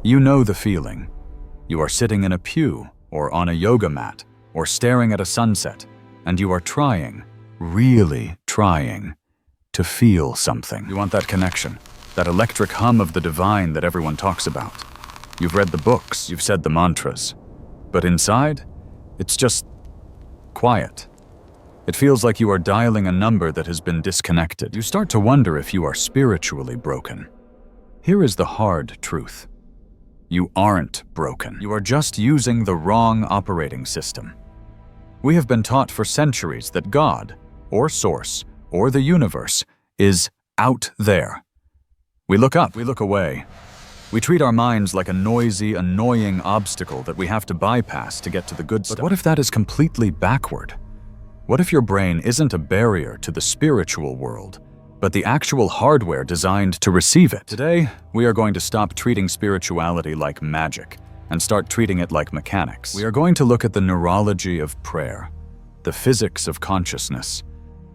You know the feeling. You are sitting in a pew or on a yoga mat or staring at a sunset, and you are trying, really trying, to feel something. You want that connection, that electric hum of the divine that everyone talks about. You've read the books, you've said the mantras, but inside, it's just quiet. It feels like you are dialing a number that has been disconnected. You start to wonder if you are spiritually broken. Here is the hard truth. You aren't broken. You are just using the wrong operating system. We have been taught for centuries that God, or Source, or the universe, is out there. We look up, we look away. We treat our minds like a noisy, annoying obstacle that we have to bypass to get to the good stuff. But what if that is completely backward? What if your brain isn't a barrier to the spiritual world, but the actual hardware designed to receive it? Today, we are going to stop treating spirituality like magic and start treating it like mechanics. We are going to look at the neurology of prayer, the physics of consciousness,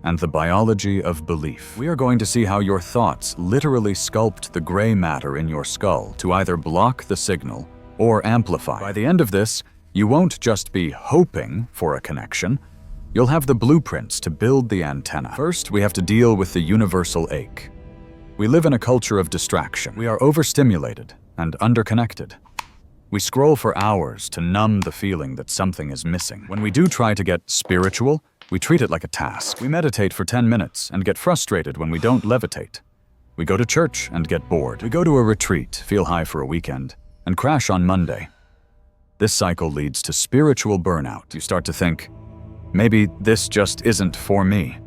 and the biology of belief. We are going to see how your thoughts literally sculpt the gray matter in your skull to either block the signal or amplify. By the end of this, you won't just be hoping for a connection, you'll have the blueprints to build the antenna. First, we have to deal with the universal ache. We live in a culture of distraction. We are overstimulated and underconnected. We scroll for hours to numb the feeling that something is missing. When we do try to get spiritual, we treat it like a task. We meditate for 10 minutes and get frustrated when we don't levitate. We go to church and get bored. We go to a retreat, feel high for a weekend, and crash on Monday. This cycle leads to spiritual burnout. You start to think, maybe this just isn't for me.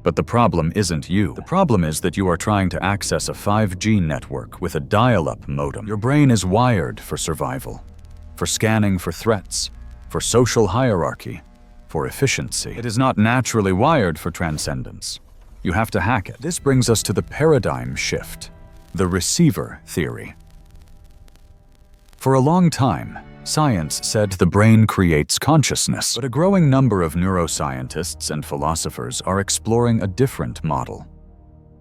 But the problem isn't you. The problem is that you are trying to access a 5G network with a dial-up modem. Your brain is wired for survival, for scanning for threats, for social hierarchy, for efficiency. It is not naturally wired for transcendence. You have to hack it. This brings us to the paradigm shift, the receiver theory. For a long time, science said the brain creates consciousness, but a growing number of neuroscientists and philosophers are exploring a different model.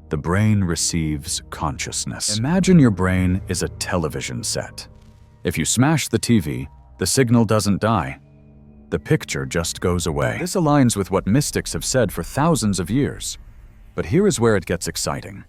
The brain receives consciousness. Imagine your brain is a television set. If you smash the TV, the signal doesn't die. The picture just goes away. This aligns with what mystics have said for thousands of years. But here is where it gets exciting.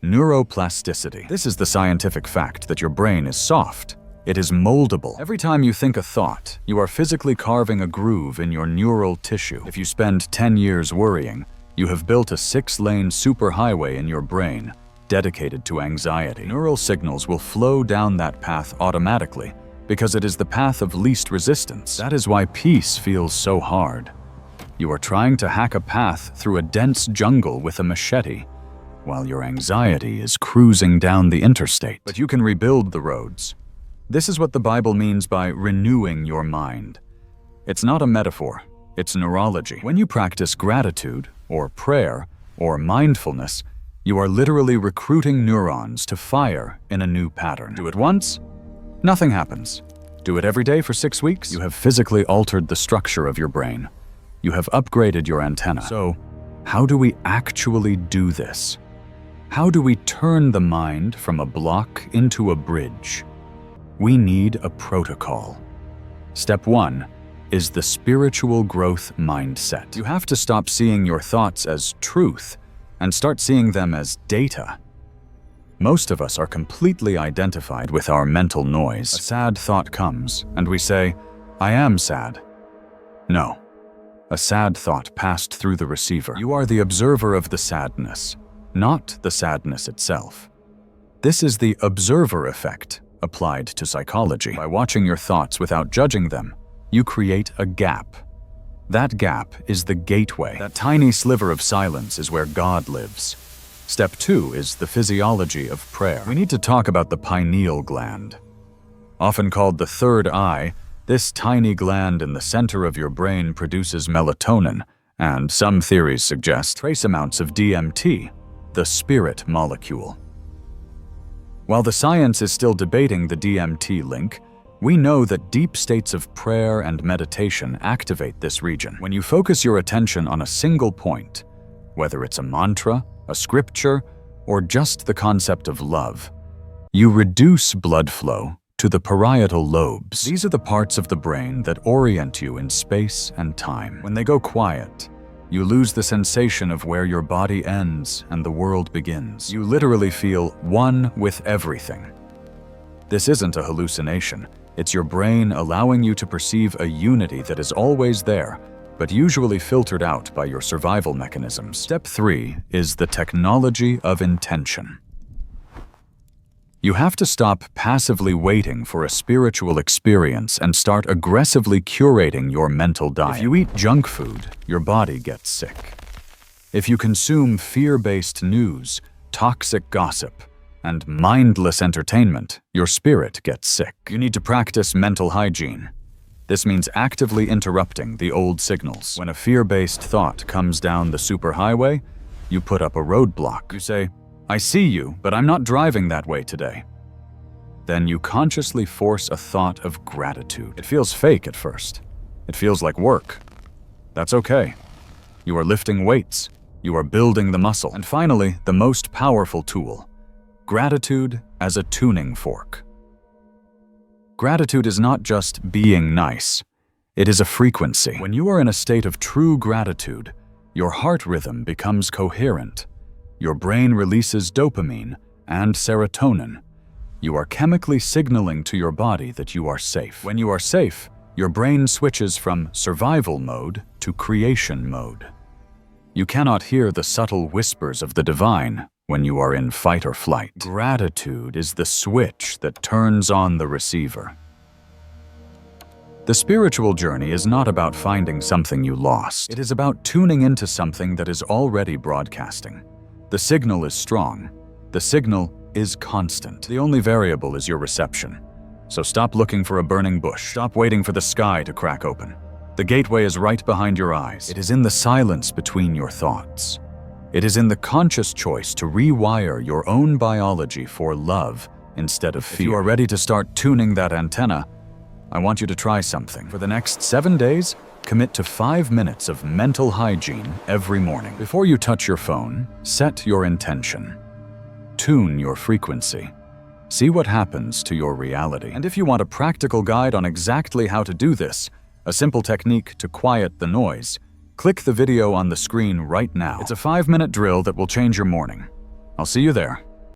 Neuroplasticity. This is the scientific fact that your brain is soft. It is moldable. Every time you think a thought, you are physically carving a groove in your neural tissue. If you spend 10 years worrying, you have built a 6-lane superhighway in your brain dedicated to anxiety. Neural signals will flow down that path automatically because it is the path of least resistance. That is why peace feels so hard. You are trying to hack a path through a dense jungle with a machete, while your anxiety is cruising down the interstate. But you can rebuild the roads. This is what the Bible means by renewing your mind. It's not a metaphor, it's neurology. When you practice gratitude, or prayer, or mindfulness, you are literally recruiting neurons to fire in a new pattern. Do it once, nothing happens. Do it every day for 6 weeks, you have physically altered the structure of your brain. You have upgraded your antenna. So, how do we actually do this? How do we turn the mind from a block into a bridge? We need a protocol. Step 1 is the spiritual growth mindset. You have to stop seeing your thoughts as truth and start seeing them as data. Most of us are completely identified with our mental noise. A sad thought comes, and we say, I am sad. No. A sad thought passed through the receiver. You are the observer of the sadness, not the sadness itself. This is the observer effect applied to psychology. By watching your thoughts without judging them, you create a gap. That gap is the gateway. That tiny sliver of silence is where God lives. Step 2 is the physiology of prayer. We need to talk about the pineal gland. Often called the third eye, this tiny gland in the center of your brain produces melatonin, and some theories suggest trace amounts of DMT, the spirit molecule. While the science is still debating the DMT link, we know that deep states of prayer and meditation activate this region. When you focus your attention on a single point, whether it's a mantra, a scripture, or just the concept of love, You reduce blood flow to the parietal lobes. These are the parts of the brain that orient you in space and time. When they go quiet, you lose the sensation of where your body ends and the world begins. You literally feel one with everything. This isn't a hallucination. It's your brain allowing you to perceive a unity that is always there, but usually filtered out by your survival mechanisms. Step 3 is the technology of intention. You have to stop passively waiting for a spiritual experience and start aggressively curating your mental diet. If you eat junk food, your body gets sick. If you consume fear-based news, toxic gossip, and mindless entertainment, your spirit gets sick. You need to practice mental hygiene. This means actively interrupting the old signals. When a fear-based thought comes down the superhighway, you put up a roadblock. You say, "I see you, but I'm not driving that way today." Then you consciously force a thought of gratitude. It feels fake at first. It feels like work. That's okay. You are lifting weights. You are building the muscle. And finally, the most powerful tool: gratitude as a tuning fork. Gratitude is not just being nice. It is a frequency. When you are in a state of true gratitude, your heart rhythm becomes coherent. Your brain releases dopamine and serotonin. You are chemically signaling to your body that you are safe. When you are safe, your brain switches from survival mode to creation mode. You cannot hear the subtle whispers of the divine when you are in fight or flight. Gratitude is the switch that turns on the receiver. The spiritual journey is not about finding something you lost. It is about tuning into something that is already broadcasting. The signal is strong. The signal is constant. The only variable is your reception. So stop looking for a burning bush. Stop waiting for the sky to crack open. The gateway is right behind your eyes. It is in the silence between your thoughts. It is in the conscious choice to rewire your own biology for love instead of fear. If you are ready to start tuning that antenna, I want you to try something. For the next 7 days, commit to 5 minutes of mental hygiene every morning. Before you touch your phone, set your intention. Tune your frequency. See what happens to your reality. And if you want a practical guide on exactly how to do this, a simple technique to quiet the noise, click the video on the screen right now. It's a 5-minute drill that will change your morning. I'll see you there.